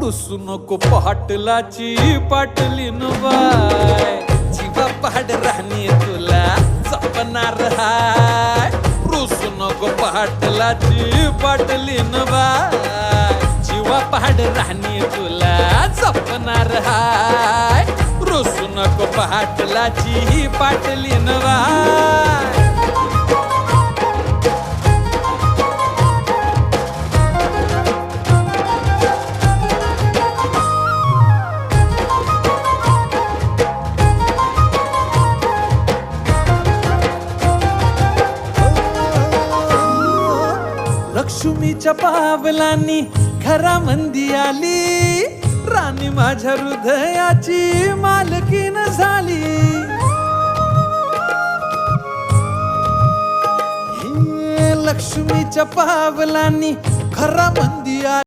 रुसू नको पाटलाची पाटलीन बाय, जीवा पाड राहणी तुला जपणार हाय. रुसू नको पाटलाची पाटलीन बाय, जीवा पाड राहणी तुला जपणार हाय. रुसू नको पाटलाची पाटलीन बाय. लक्ष्मीच्या पावलांनी घरामंदी आली, राणी माझ्या हृदयाची मालकीन झाली. हे लक्ष्मीच्या पावलांनी घरामंदी